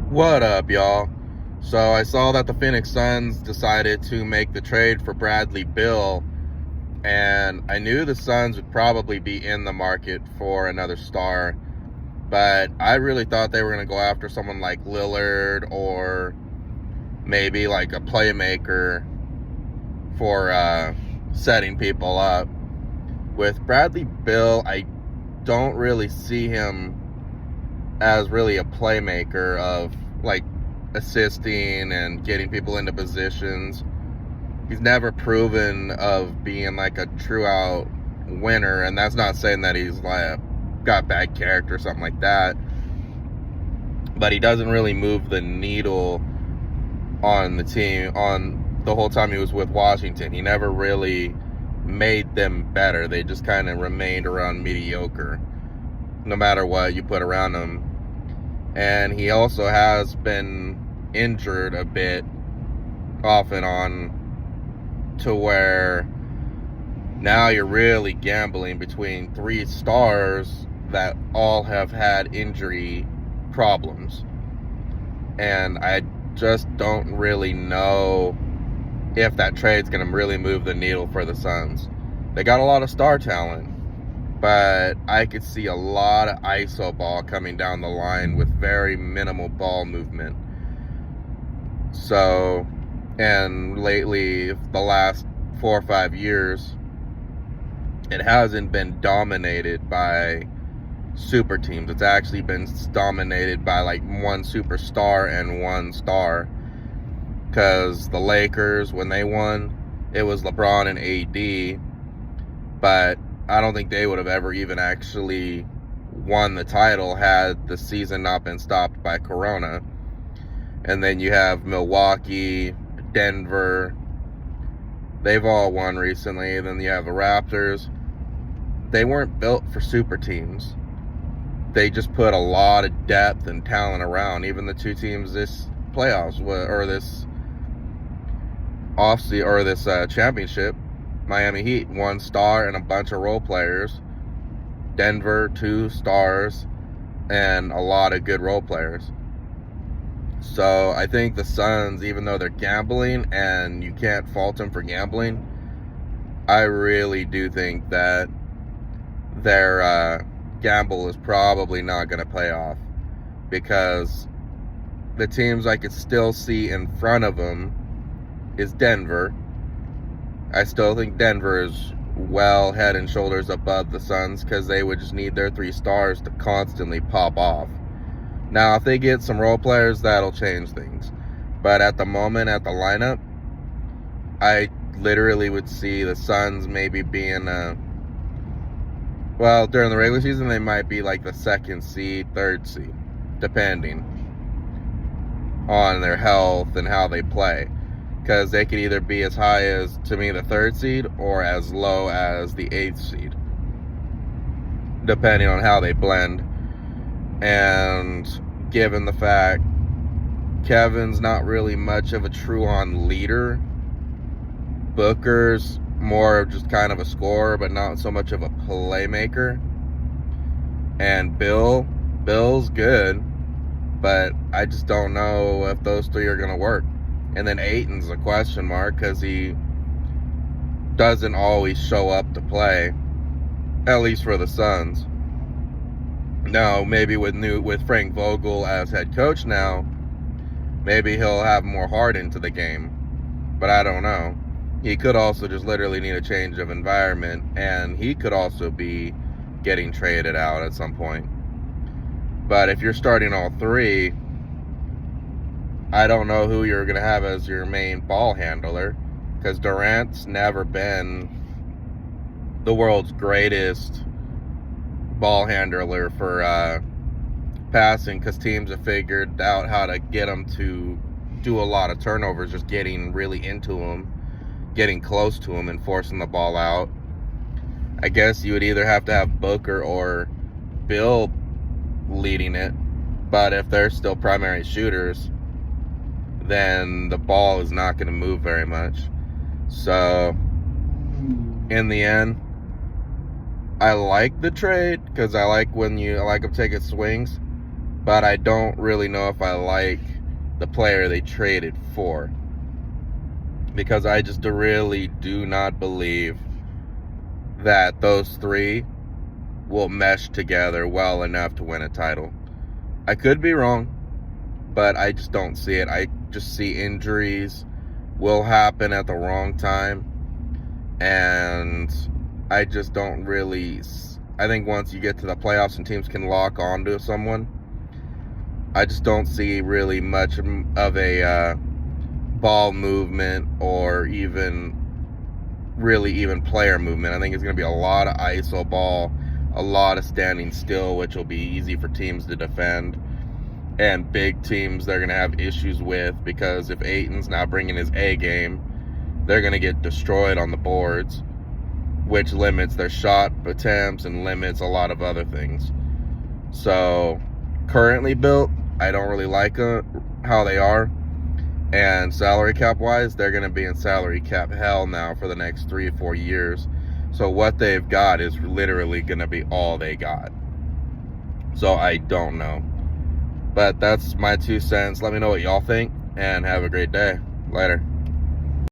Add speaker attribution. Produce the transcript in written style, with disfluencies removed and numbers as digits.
Speaker 1: What up, y'all? So I saw that the Phoenix Suns decided to make the trade for Bradley Beal, and I knew the Suns would probably be in the market for another star, but I really thought they were going to go after someone like Lillard or maybe like a playmaker for setting people up. With Bradley Beal, I don't really see him as really a playmaker of like assisting and getting people into positions. He's never proven of being like a true out winner, and that's not saying that he's like got bad character or something like that, but he doesn't really move the needle on the team on the whole time he was with Washington. He never really made them better. They just kind of remained around mediocre no matter what you put around him. And he also has been injured a bit off and on, to where now you're really gambling between three stars that all have had injury problems. And I just don't really know if that trade's going to really move the needle for the Suns. They got a lot of star talent, but I could see a lot of ISO ball coming down the line with very minimal ball movement. So, and lately, the last 4 or 5 years, it hasn't been dominated by super teams. It's actually been dominated by like one superstar and one star. Because the Lakers, when they won, it was LeBron and AD, but I don't think they would have ever even actually won the title had the season not been stopped by Corona. And then you have Milwaukee, Denver. They've all won recently. Then you have the Raptors. They weren't built for super teams. They just put a lot of depth and talent around. Even the two teams this playoffs, or this championship, Miami Heat, 1 star and a bunch of role players. Denver, 2 stars and a lot of good role players. So I think the Suns, even though they're gambling, and you can't fault them for gambling, I really do think that their gamble is probably not going to pay off, because the teams I could still see in front of them is Denver. I still think Denver is well head and shoulders above the Suns, because they would just need their 3 stars to constantly pop off. Now, if they get some role players, that'll change things. But at the moment, at the lineup, I literally would see the Suns maybe being during the regular season, they might be like the 2nd seed, 3rd seed, depending on their health and how they play. Because they could either be as high as, to me, the 3rd seed, or as low as the 8th seed, depending on how they blend. And given the fact Kevin's not really much of a true-on leader, Booker's more of just kind of a scorer, but not so much of a playmaker, and Bill's good, but I just don't know if those 3 are going to work. And then Ayton's a question mark, because he doesn't always show up to play, at least for the Suns. Now, maybe with Frank Vogel as head coach now, maybe he'll have more heart into the game, but I don't know. He could also just literally need a change of environment, and he could also be getting traded out at some point. But if you're starting all 3, I don't know who you're going to have as your main ball handler, because Durant's never been the world's greatest ball handler for passing, because teams have figured out how to get him to do a lot of turnovers, just getting really into him, getting close to him, and forcing the ball out. I guess you would either have to have Booker or Bill leading it, but if they're still primary shooters, then the ball is not going to move very much. So in the end, I like the trade, because I like them taking swings, but I don't really know if I like the player they traded for, because I just really do not believe that those three will mesh together well enough to win a title. I could be wrong, but I just don't see it. I just see injuries will happen at the wrong time, and I just don't really. I think once you get to the playoffs and teams can lock onto someone, I just don't see really much of a ball movement or even player movement. I think it's going to be a lot of ISO ball, a lot of standing still, which will be easy for teams to defend, and big teams they're going to have issues with, because if Ayton's now bringing his A game, they're going to get destroyed on the boards, which limits their shot attempts and limits a lot of other things. So currently built, I don't really like how they are. And salary cap wise, they're going to be in salary cap hell now for the next 3 or 4 years. So what they've got is literally going to be all they got. So I don't know. But that's my 2 cents. Let me know what y'all think, and have a great day. Later.